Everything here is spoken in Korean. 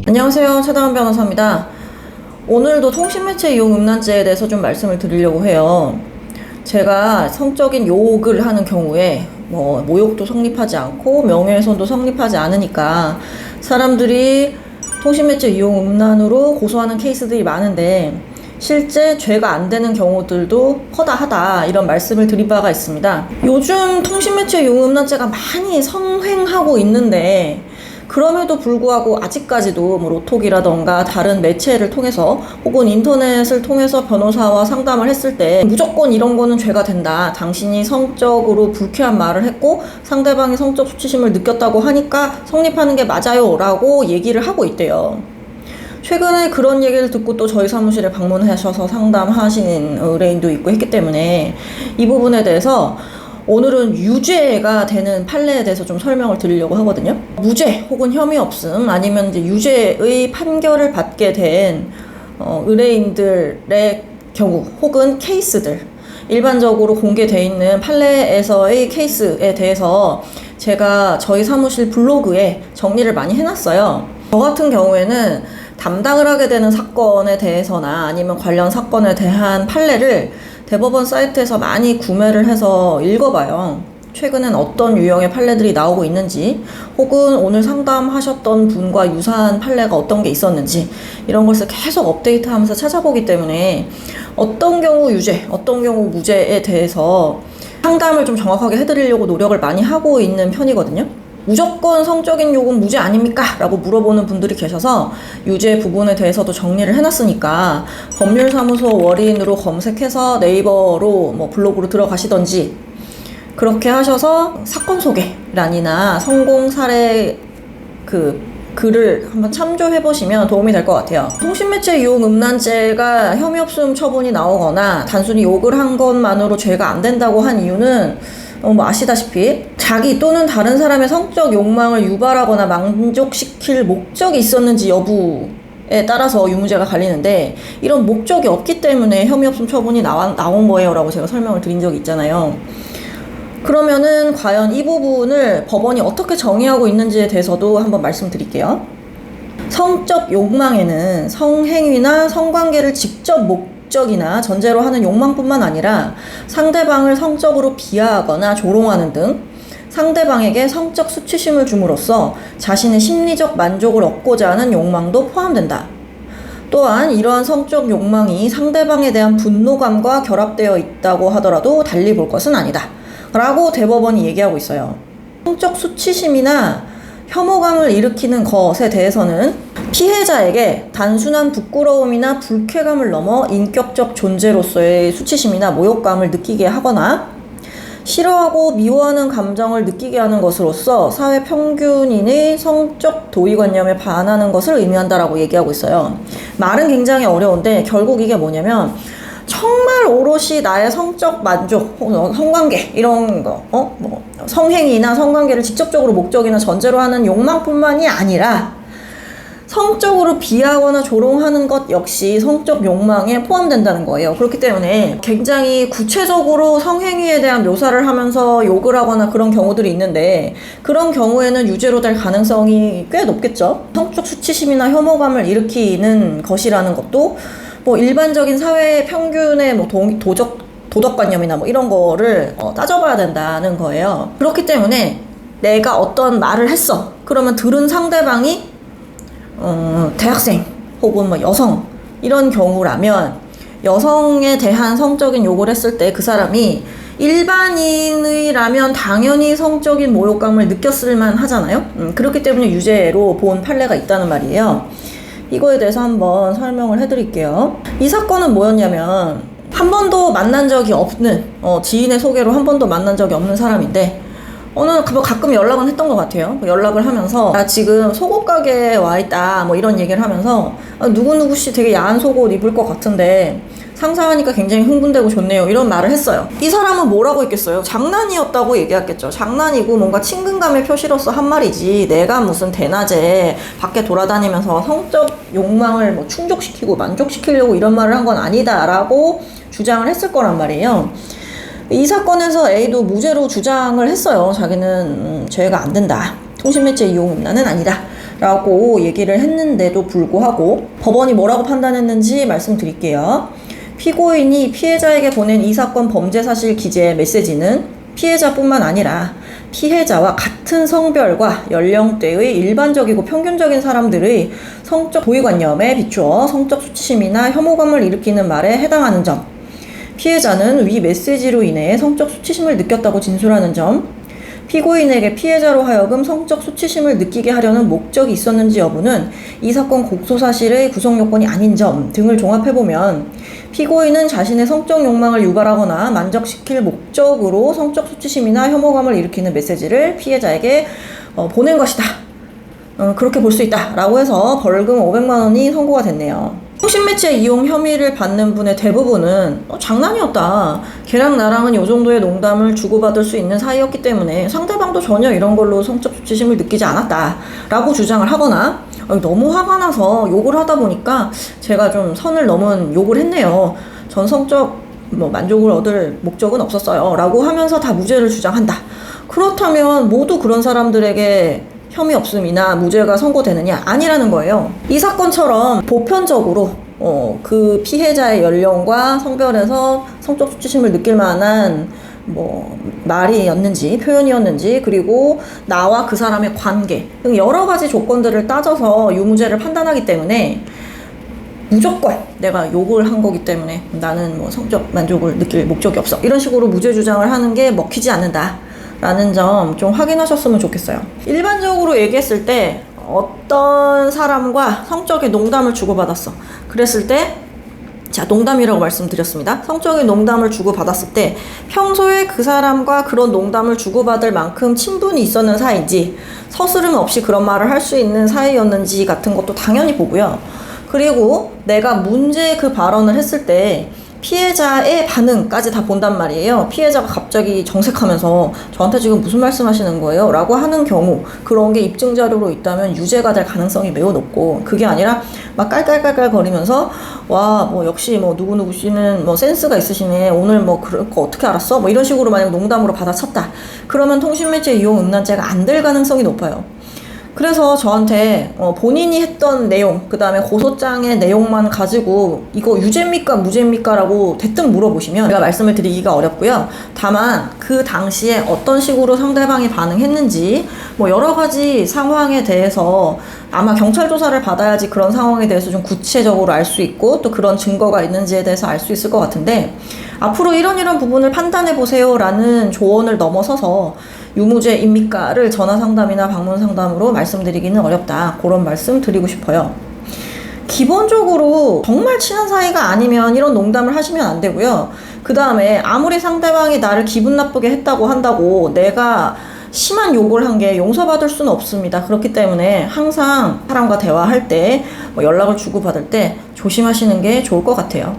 안녕하세요. 최다은 변호사입니다. 오늘도 통신매체 이용 음란죄에 대해서 좀 말씀을 드리려고 해요. 제가 성적인 욕을 하는 경우에 모욕도 성립하지 않고 명예훼손도 성립하지 않으니까 사람들이 통신매체 이용 음란으로 고소하는 케이스들이 많은데 실제 죄가 안 되는 경우들도 허다하다 이런 말씀을 드린 바가 있습니다. 요즘 통신매체 이용 음란죄가 많이 성행하고 있는데 그럼에도 불구하고 아직까지도 로톡이라던가 다른 매체를 통해서 혹은 인터넷을 통해서 변호사와 상담을 했을 때 무조건 이런 거는 죄가 된다. 당신이 성적으로 불쾌한 말을 했고 상대방이 성적 수치심을 느꼈다고 하니까 성립하는 게 맞아요 라고 얘기를 하고 있대요. 최근에 그런 얘기를 듣고 또 저희 사무실에 방문하셔서 상담하신 의뢰인도 있고 했기 때문에 이 부분에 대해서 오늘은 유죄가 되는 판례에 대해서 좀 설명을 드리려고 하거든요. 무죄 혹은 혐의 없음 아니면 이제 유죄의 판결을 받게 된 의뢰인들의 경우 혹은 케이스들 일반적으로 공개되어 있는 판례에서의 케이스에 대해서 제가 저희 사무실 블로그에 정리를 많이 해놨어요. 저 같은 경우에는 담당을 하게 되는 사건에 대해서나 아니면 관련 사건에 대한 판례를 대법원 사이트에서 많이 구매를 해서 읽어봐요. 최근엔 어떤 유형의 판례들이 나오고 있는지 혹은 오늘 상담하셨던 분과 유사한 판례가 어떤 게 있었는지 이런 것을 계속 업데이트하면서 찾아보기 때문에 어떤 경우 유죄, 어떤 경우 무죄에 대해서 상담을 좀 정확하게 해드리려고 노력을 많이 하고 있는 편이거든요. 무조건 성적인 욕은 무죄 아닙니까? 라고 물어보는 분들이 계셔서 유죄 부분에 대해서도 정리를 해놨으니까 법률사무소 월인으로 검색해서 네이버로 블로그로 들어가시던지 그렇게 하셔서 사건 소개란이나 성공 사례 글을 한번 참조해보시면 도움이 될 것 같아요. 통신매체 이용 음란죄가 혐의 없음 처분이 나오거나 단순히 욕을 한 것만으로 죄가 안 된다고 한 이유는 아시다시피 자기 또는 다른 사람의 성적 욕망을 유발하거나 만족시킬 목적이 있었는지 여부에 따라서 유무죄가 갈리는데 이런 목적이 없기 때문에 혐의 없음 처분이 나온 거예요 라고 제가 설명을 드린 적이 있잖아요. 그러면은 과연 이 부분을 법원이 어떻게 정의하고 있는지에 대해서도 한번 말씀드릴게요. 성적 욕망에는 성행위나 성관계를 직접 목적이나 전제로 하는 욕망뿐만 아니라 상대방을 성적으로 비하하거나 조롱하는 등 상대방에게 성적 수치심을 줌으로써 자신의 심리적 만족을 얻고자 하는 욕망도 포함된다. 또한 이러한 성적 욕망이 상대방에 대한 분노감과 결합되어 있다고 하더라도 달리 볼 것은 아니다. 라고 대법원이 얘기하고 있어요. 성적 수치심이나 혐오감을 일으키는 것에 대해서는 피해자에게 단순한 부끄러움이나 불쾌감을 넘어 인격적 존재로서의 수치심이나 모욕감을 느끼게 하거나 싫어하고 미워하는 감정을 느끼게 하는 것으로서 사회 평균인의 성적 도의관념에 반하는 것을 의미한다라고 얘기하고 있어요. 말은 굉장히 어려운데 결국 이게 뭐냐면 정말 오롯이 나의 성적 만족, 성관계 이런 거, 성행위나 성관계를 직접적으로 목적이나 전제로 하는 욕망뿐만이 아니라 성적으로 비하하거나 조롱하는 것 역시 성적 욕망에 포함된다는 거예요. 그렇기 때문에 굉장히 구체적으로 성행위에 대한 묘사를 하면서 욕을 하거나 그런 경우들이 있는데 그런 경우에는 유죄로 될 가능성이 꽤 높겠죠. 성적 수치심이나 혐오감을 일으키는 것이라는 것도 일반적인 사회 평균의 도덕관념이나 이런 거를 따져봐야 된다는 거예요. 그렇기 때문에 내가 어떤 말을 했어. 그러면 들은 상대방이 대학생 혹은 여성 이런 경우라면 여성에 대한 성적인 욕을 했을 때 그 사람이 일반인이라면 당연히 성적인 모욕감을 느꼈을 만 하잖아요. 그렇기 때문에 유죄로 본 판례가 있다는 말이에요. 이거에 대해서 한번 설명을 해드릴게요. 이 사건은 뭐였냐면 한 번도 만난 적이 없는 지인의 소개로 한 번도 만난 적이 없는 사람인데 가끔 연락은 했던 것 같아요. 연락을 하면서 나 지금 속옷 가게에 와 있다 이런 얘기를 하면서 누구누구씨 되게 야한 속옷 입을 것 같은데 상상하니까 굉장히 흥분되고 좋네요 이런 말을 했어요. 이 사람은 뭐라고 했겠어요? 장난이었다고 얘기했겠죠. 장난이고 뭔가 친근감의 표시로서 한 말이지 내가 무슨 대낮에 밖에 돌아다니면서 성적 욕망을 충족시키고 만족시키려고 이런 말을 한 건 아니다 라고 주장을 했을 거란 말이에요. 이 사건에서 A도 무죄로 주장을 했어요. 자기는 죄가 안 된다. 통신매체 이용 음란은 아니다. 라고 얘기를 했는데도 불구하고 법원이 뭐라고 판단했는지 말씀드릴게요. 피고인이 피해자에게 보낸 이 사건 범죄 사실 기재 메시지는 피해자뿐만 아니라 피해자와 같은 성별과 연령대의 일반적이고 평균적인 사람들의 성적 도의관념에 비추어 성적 수치심이나 혐오감을 일으키는 말에 해당하는 점, 피해자는 위 메시지로 인해 성적 수치심을 느꼈다고 진술하는 점, 피고인에게 피해자로 하여금 성적 수치심을 느끼게 하려는 목적이 있었는지 여부는 이 사건 곡소 사실의 구성 요건이 아닌 점 등을 종합해보면 피고인은 자신의 성적 욕망을 유발하거나 만족시킬 목적으로 성적 수치심이나 혐오감을 일으키는 메시지를 피해자에게 보낸 것이다. 그렇게 볼 수 있다. 라고 해서 벌금 500만 원이 선고가 됐네요. 통신매체 이용 혐의를 받는 분의 대부분은 장난이었다. 걔랑 나랑은 요 정도의 농담을 주고받을 수 있는 사이였기 때문에 상대방도 전혀 이런 걸로 성적 수치심을 느끼지 않았다. 라고 주장을 하거나 너무 화가 나서 욕을 하다 보니까 제가 좀 선을 넘은 욕을 했네요. 전 성적 만족을 얻을 목적은 없었어요. 라고 하면서 다 무죄를 주장한다. 그렇다면 모두 그런 사람들에게 혐의 없음이나 무죄가 선고되느냐? 아니라는 거예요. 이 사건처럼 보편적으로 그 피해자의 연령과 성별에서 성적 수치심을 느낄 만한 말이었는지 표현이었는지 그리고 나와 그 사람의 관계 등 여러 가지 조건들을 따져서 유무죄를 판단하기 때문에 무조건 내가 욕을 한 거기 때문에 나는 성적 만족을 느낄 목적이 없어 이런 식으로 무죄 주장을 하는 게 먹히지 않는다 라는 점 좀 확인하셨으면 좋겠어요. 일반적으로 얘기했을 때 어떤 사람과 성적인 농담을 주고받았어. 그랬을 때 자, 농담이라고 말씀드렸습니다. 성적인 농담을 주고받았을 때 평소에 그 사람과 그런 농담을 주고받을 만큼 친분이 있었는 사이인지 서스름 없이 그런 말을 할 수 있는 사이였는지 같은 것도 당연히 보고요. 그리고 내가 문제 그 발언을 했을 때 피해자의 반응까지 다 본단 말이에요. 피해자가 갑자기 정색하면서 저한테 지금 무슨 말씀하시는 거예요? 라고 하는 경우 그런 게 입증 자료로 있다면 유죄가 될 가능성이 매우 높고 그게 아니라 막 깔깔깔깔 거리면서 와 역시 누구누구 씨는 센스가 있으시네. 오늘 그럴 거 어떻게 알았어? 이런 식으로 만약 농담으로 받아쳤다. 그러면 통신매체 이용 음란죄가 안 될 가능성이 높아요. 그래서 저한테 본인이 했던 내용 그 다음에 고소장의 내용만 가지고 이거 유죄입니까 무죄입니까 라고 대뜸 물어보시면 제가 말씀을 드리기가 어렵고요. 다만 그 당시에 어떤 식으로 상대방이 반응했는지 여러 가지 상황에 대해서 아마 경찰 조사를 받아야지 그런 상황에 대해서 좀 구체적으로 알 수 있고 또 그런 증거가 있는지에 대해서 알 수 있을 것 같은데 앞으로 이런 부분을 판단해 보세요 라는 조언을 넘어서서 유무죄입니까를 전화 상담이나 방문 상담으로 말씀드리기는 어렵다. 그런 말씀 드리고 싶어요. 기본적으로 정말 친한 사이가 아니면 이런 농담을 하시면 안 되고요. 그 다음에 아무리 상대방이 나를 기분 나쁘게 했다고 한다고 내가 심한 욕을 한 게 용서받을 수는 없습니다. 그렇기 때문에 항상 사람과 대화할 때 연락을 주고받을 때 조심하시는 게 좋을 것 같아요.